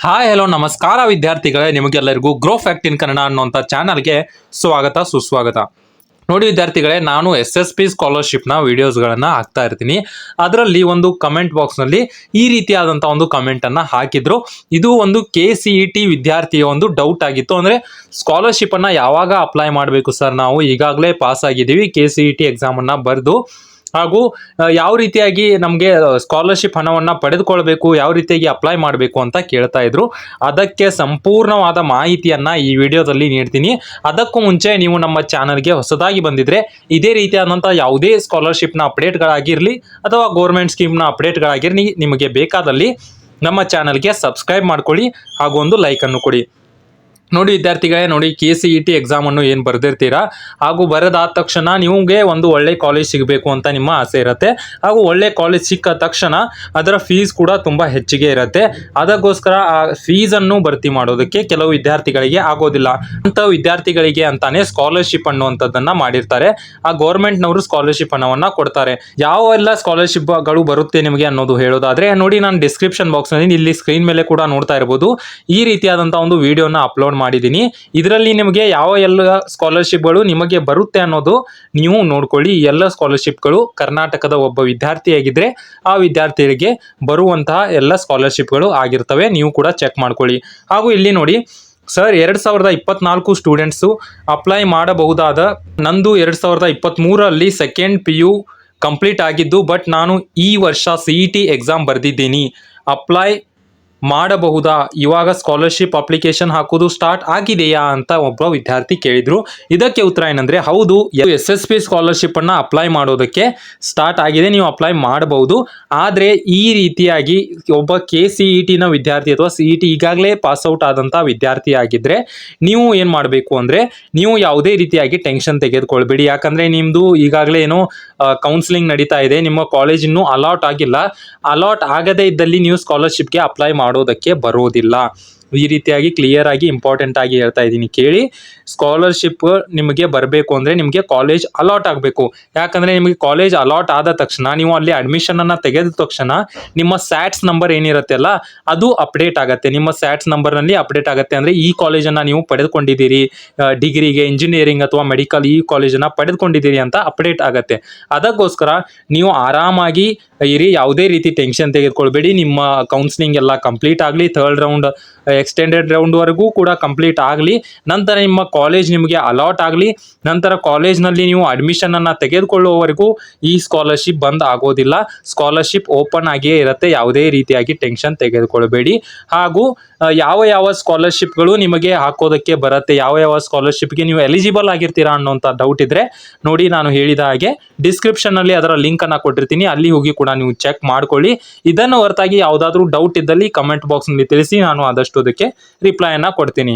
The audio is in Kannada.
ಹಾಯ್ ಹಲೋ ನಮಸ್ಕಾರ ವಿದ್ಯಾರ್ಥಿಗಳೇ, ನಿಮಗೆಲ್ಲರಿಗೂ ಗ್ರೋ ಫ್ಯಾಕ್ಟ್ ಇನ್ ಕನ್ನಡ ಅನ್ನುವಂಥ ಚಾನಲ್ಗೆ ಸ್ವಾಗತ ಸುಸ್ವಾಗತ. ನೋಡಿ ವಿದ್ಯಾರ್ಥಿಗಳೇ, ನಾನು SSP ಸ್ಕಾಲರ್ಶಿಪ್ನ ವಿಡಿಯೋಸ್ಗಳನ್ನು ಹಾಕ್ತಾ ಇರ್ತೀನಿ. ಅದರಲ್ಲಿ ಒಂದು ಕಮೆಂಟ್ ಬಾಕ್ಸ್ನಲ್ಲಿ ಈ ರೀತಿಯಾದಂಥ ಒಂದು ಕಮೆಂಟನ್ನು ಹಾಕಿದ್ರು. ಇದು ಒಂದು KCET ವಿದ್ಯಾರ್ಥಿಯ ಒಂದು ಡೌಟ್ ಆಗಿತ್ತು. ಅಂದರೆ ಸ್ಕಾಲರ್ಶಿಪ್ಪನ್ನು ಯಾವಾಗ ಅಪ್ಲೈ ಮಾಡಬೇಕು ಸರ್, ನಾವು ಈಗಾಗಲೇ ಪಾಸ್ ಆಗಿದ್ದೀವಿ, KCET ಎಕ್ಸಾಮನ್ನು ಬರೆದು, ಹಾಗೂ ಯಾವ ರೀತಿಯಾಗಿ ನಮಗೆ ಸ್ಕಾಲರ್ಶಿಪ್ ಹಣವನ್ನು ಪಡೆದುಕೊಳ್ಬೇಕು, ಯಾವ ರೀತಿಯಾಗಿ ಅಪ್ಲೈ ಮಾಡಬೇಕು ಅಂತ ಕೇಳ್ತಾ ಇದ್ರು. ಅದಕ್ಕೆ ಸಂಪೂರ್ಣವಾದ ಮಾಹಿತಿಯನ್ನು ಈ ವಿಡಿಯೋದಲ್ಲಿ ನೀಡ್ತೀನಿ. ಅದಕ್ಕೂ ಮುಂಚೆ ನೀವು ನಮ್ಮ ಚಾನಲ್ಗೆ ಹೊಸದಾಗಿ ಬಂದಿದ್ರೆ ಇದೇ ರೀತಿಯಾದಂಥ ಯಾವುದೇ ಸ್ಕಾಲರ್ಶಿಪ್ನ ಅಪ್ಡೇಟ್ಗಳಾಗಿರಲಿ ಅಥವಾ ಗೌರ್ಮೆಂಟ್ ಸ್ಕೀಮ್ನ ಅಪ್ಡೇಟ್ಗಳಾಗಿರಲಿ ನಿಮಗೆ ಬೇಕಾದಲ್ಲಿ ನಮ್ಮ ಚಾನಲ್ಗೆ ಸಬ್ಸ್ಕ್ರೈಬ್ ಮಾಡ್ಕೊಳ್ಳಿ ಹಾಗೂ ಒಂದು ಲೈಕನ್ನು ಕೊಡಿ. ನೋಡಿ ವಿದ್ಯಾರ್ಥಿಗಳೇ, ನೋಡಿ KCET ಎಕ್ಸಾಮನ್ನು ಏನು ಬರೆದಿರ್ತೀರಾ ಹಾಗೂ ಬರೆದಾದ ತಕ್ಷಣ ನಿಮಗೆ ಒಂದು ಒಳ್ಳೆ ಕಾಲೇಜ್ ಸಿಗಬೇಕು ಅಂತ ನಿಮ್ಮ ಆಸೆ ಇರುತ್ತೆ. ಹಾಗೂ ಒಳ್ಳೆ ಕಾಲೇಜ್ ಸಿಕ್ಕ ತಕ್ಷಣ ಅದರ ಫೀಸ್ ಕೂಡ ತುಂಬ ಹೆಚ್ಚಿಗೆ ಇರುತ್ತೆ. ಅದಕ್ಕೋಸ್ಕರ ಆ ಫೀಸನ್ನು ಭರ್ತಿ ಮಾಡೋದಕ್ಕೆ ಕೆಲವು ವಿದ್ಯಾರ್ಥಿಗಳಿಗೆ ಆಗೋದಿಲ್ಲ. ಅಂಥ ವಿದ್ಯಾರ್ಥಿಗಳಿಗೆ ಅಂತಾನೆ ಸ್ಕಾಲರ್ಶಿಪ್ ಅನ್ನುವಂಥದ್ದನ್ನು ಮಾಡಿರ್ತಾರೆ. ಆ ಗೌರ್ಮೆಂಟ್ನವರು ಸ್ಕಾಲರ್ಶಿಪ್ ಹಣವನ್ನು ಕೊಡ್ತಾರೆ. ಯಾವೆಲ್ಲ ಸ್ಕಾಲರ್ಶಿಪ್ಗಳು ಬರುತ್ತೆ ನಿಮಗೆ ಅನ್ನೋದು ಹೇಳೋದಾದರೆ, ನೋಡಿ ನಾನು ಡಿಸ್ಕ್ರಿಪ್ಷನ್ ಬಾಕ್ಸ್ನಲ್ಲಿ ಇಲ್ಲಿ ಸ್ಕ್ರೀನ್ ಮೇಲೆ ಕೂಡ ನೋಡ್ತಾ ಇರ್ಬೋದು, ಈ ರೀತಿಯಾದಂಥ ಒಂದು ವಿಡಿಯೋನ ಅಪ್ಲೋಡ್ ಮಾಡಿದ್ದೀನಿ. ಇದರಲ್ಲಿ ನಿಮಗೆ ಯಾವ ಎಲ್ಲ ಸ್ಕಾಲರ್ಶಿಪ್ಗಳು ನಿಮಗೆ ಬರುತ್ತೆ ಅನ್ನೋದು ನೀವು ನೋಡ್ಕೊಳ್ಳಿ. ಎಲ್ಲ ಸ್ಕಾಲರ್ಶಿಪ್ಗಳು ಕರ್ನಾಟಕದ ಒಬ್ಬ ವಿದ್ಯಾರ್ಥಿಯಾಗಿದ್ದರೆ ಆ ವಿದ್ಯಾರ್ಥಿಗಳಿಗೆ ಬರುವಂತಹ ಎಲ್ಲ ಸ್ಕಾಲರ್ಶಿಪ್ಗಳು ಆಗಿರ್ತವೆ. ನೀವು ಕೂಡ ಚೆಕ್ ಮಾಡ್ಕೊಳ್ಳಿ. ಹಾಗೂ ಇಲ್ಲಿ ನೋಡಿ ಸರ್, 2024 ಸ್ಟೂಡೆಂಟ್ಸು ಅಪ್ಲೈ ಮಾಡಬಹುದಾದ, ನಂದು 2023ರಲ್ಲಿ ಸೆಕೆಂಡ್ PU ಕಂಪ್ಲೀಟ್ ಆಗಿದ್ದು, ಬಟ್ ನಾನು ಈ ವರ್ಷ CET ಎಕ್ಸಾಮ್ ಬರೆದಿದ್ದೀನಿ, ಅಪ್ಲೈ ಮಾಡಬಹುದಾ, ಇವಾಗ ಸ್ಕಾಲರ್ಶಿಪ್ ಅಪ್ಲಿಕೇಶನ್ ಹಾಕೋದು ಸ್ಟಾರ್ಟ್ ಆಗಿದೆಯಾ ಅಂತ ಒಬ್ಬ ವಿದ್ಯಾರ್ಥಿ ಕೇಳಿದ್ರು. ಇದಕ್ಕೆ ಉತ್ತರ ಏನಂದ್ರೆ, ಹೌದು, SSP ಸ್ಕಾಲರ್ಶಿಪ್ ಅನ್ನ ಅಪ್ಲೈ ಮಾಡೋದಕ್ಕೆ ಸ್ಟಾರ್ಟ್ ಆಗಿದೆ, ನೀವು ಅಪ್ಲೈ ಮಾಡಬಹುದು. ಆದರೆ ಈ ರೀತಿಯಾಗಿ ಒಬ್ಬ KCET ವಿದ್ಯಾರ್ಥಿ ಅಥವಾ CET ಈಗಾಗಲೇ ಪಾಸ್ಔಟ್ ಆದಂಥ ವಿದ್ಯಾರ್ಥಿ ಆಗಿದ್ರೆ ನೀವು ಏನು ಮಾಡಬೇಕು ಅಂದರೆ, ನೀವು ಯಾವುದೇ ರೀತಿಯಾಗಿ ಟೆನ್ಷನ್ ತೆಗೆದುಕೊಳ್ಬೇಡಿ. ಯಾಕಂದರೆ ನಿಮ್ಮದು ಈಗಾಗಲೇ ಏನೋ ಕೌನ್ಸಿಲಿಂಗ್ ನಡೀತಾ ಇದೆ, ನಿಮ್ಮ ಕಾಲೇಜ್ ಇನ್ನೂ ಅಲಾಟ್ ಆಗಿಲ್ಲ. ಅಲಾಟ್ ಆಗದೇ ಇದ್ದಲ್ಲಿ ನೀವು ಸ್ಕಾಲರ್ಶಿಪ್ಗೆ ಅಪ್ಲೈ ಮಾಡೋದಕ್ಕೆ ಬರೋದಿಲ್ಲ. ಈ ರೀತಿಯಾಗಿ ಕ್ಲಿಯರ್ ಆಗಿ ಇಂಪಾರ್ಟೆಂಟ್ ಆಗಿ ಹೇಳ್ತಾ ಇದ್ದೀನಿ ಕೇಳಿ. ಸ್ಕಾಲರ್ಶಿಪ್ ನಿಮಗೆ ಬರಬೇಕು ಅಂದರೆ ನಿಮಗೆ ಕಾಲೇಜ್ ಅಲಾಟ್ ಆಗಬೇಕು. ಯಾಕಂದರೆ ನಿಮಗೆ ಕಾಲೇಜ್ ಅಲಾಟ್ ಆದ ತಕ್ಷಣ ನೀವು ಅಲ್ಲಿ ಅಡ್ಮಿಷನನ್ನು ತೆಗೆದ ತಕ್ಷಣ ನಿಮ್ಮ ಸ್ಯಾಟ್ಸ್ ನಂಬರ್ ಏನಿರುತ್ತೆ ಅಲ್ಲ, ಅದು ಅಪ್ಡೇಟ್ ಆಗುತ್ತೆ. ನಿಮ್ಮ ಸ್ಯಾಟ್ಸ್ ನಂಬರ್ನಲ್ಲಿ ಅಪ್ಡೇಟ್ ಆಗುತ್ತೆ. ಅಂದರೆ ಈ ಕಾಲೇಜನ್ನು ನೀವು ಪಡೆದುಕೊಂಡಿದ್ದೀರಿ, ಡಿಗ್ರಿಗೆ, ಇಂಜಿನಿಯರಿಂಗ್ ಅಥವಾ ಮೆಡಿಕಲ್ ಈ ಕಾಲೇಜನ್ನು ಪಡೆದುಕೊಂಡಿದ್ದೀರಿ ಅಂತ ಅಪ್ಡೇಟ್ ಆಗುತ್ತೆ. ಅದಕ್ಕೋಸ್ಕರ ನೀವು ಆರಾಮಾಗಿ ಇರಿ, ಯಾವುದೇ ರೀತಿ ಟೆನ್ಷನ್ ತೆಗೆದುಕೊಳ್ಬೇಡಿ. ನಿಮ್ಮ ಕೌನ್ಸಿಲಿಂಗ್ ಎಲ್ಲ ಕಂಪ್ಲೀಟ್ ಆಗಲಿ, 3rd ರೌಂಡ್ ಎಕ್ಸ್ಟೆಂಡೆಡ್ ರೌಂಡ್ವರೆಗೂ ಕೂಡ ಕಂಪ್ಲೀಟ್ ಆಗಲಿ, ನಂತರ ನಿಮ್ಮ ಕಾಲೇಜ್ ನಿಮಗೆ ಅಲಾಟ್ ಆಗಲಿ, ನಂತರ ಕಾಲೇಜ್ನಲ್ಲಿ ನೀವು ಅಡ್ಮಿಷನನ್ನು ತೆಗೆದುಕೊಳ್ಳುವವರೆಗೂ ಈ ಸ್ಕಾಲರ್ಶಿಪ್ ಬಂದ್ ಆಗೋದಿಲ್ಲ. ಸ್ಕಾಲರ್ಶಿಪ್ ಓಪನ್ ಆಗಿಯೇ ಇರುತ್ತೆ. ಯಾವುದೇ ರೀತಿಯಾಗಿ ಟೆನ್ಷನ್ ತೆಗೆದುಕೊಳ್ಬೇಡಿ. ಹಾಗೂ ಯಾವ ಸ್ಕಾಲರ್ಶಿಪ್ಗಳು ನಿಮಗೆ ಹಾಕೋದಕ್ಕೆ ಬರುತ್ತೆ, ಯಾವ ಸ್ಕಾಲರ್ಶಿಪ್ಗೆ ನೀವು ಎಲಿಜಿಬಲ್ ಆಗಿರ್ತೀರಾ ಅನ್ನೋಂಥ ಡೌಟ್ ಇದ್ದರೆ ನೋಡಿ, ನಾನು ಹೇಳಿದ ಹಾಗೆ ಡಿಸ್ಕ್ರಿಪ್ಷನ್ನಲ್ಲಿ ಅದರ ಲಿಂಕನ್ನು ಕೊಟ್ಟಿರ್ತೀನಿ, ಅಲ್ಲಿ ಹೋಗಿ ಕೂಡ ನೀವು ಚೆಕ್ ಮಾಡ್ಕೊಳ್ಳಿ. ಇದನ್ನು ಹೊರತಾಗಿ ಯಾವುದಾದ್ರೂ ಡೌಟ್ ಇದ್ದಲ್ಲಿ ಕಮೆಂಟ್ ಬಾಕ್ಸ್ನಲ್ಲಿ ತಿಳಿಸಿ, ನಾನು ಆದಷ್ಟು ಅದಕ್ಕೆ ರಿಪ್ಲೈಯನ್ನು ಕೊಡ್ತೀನಿ.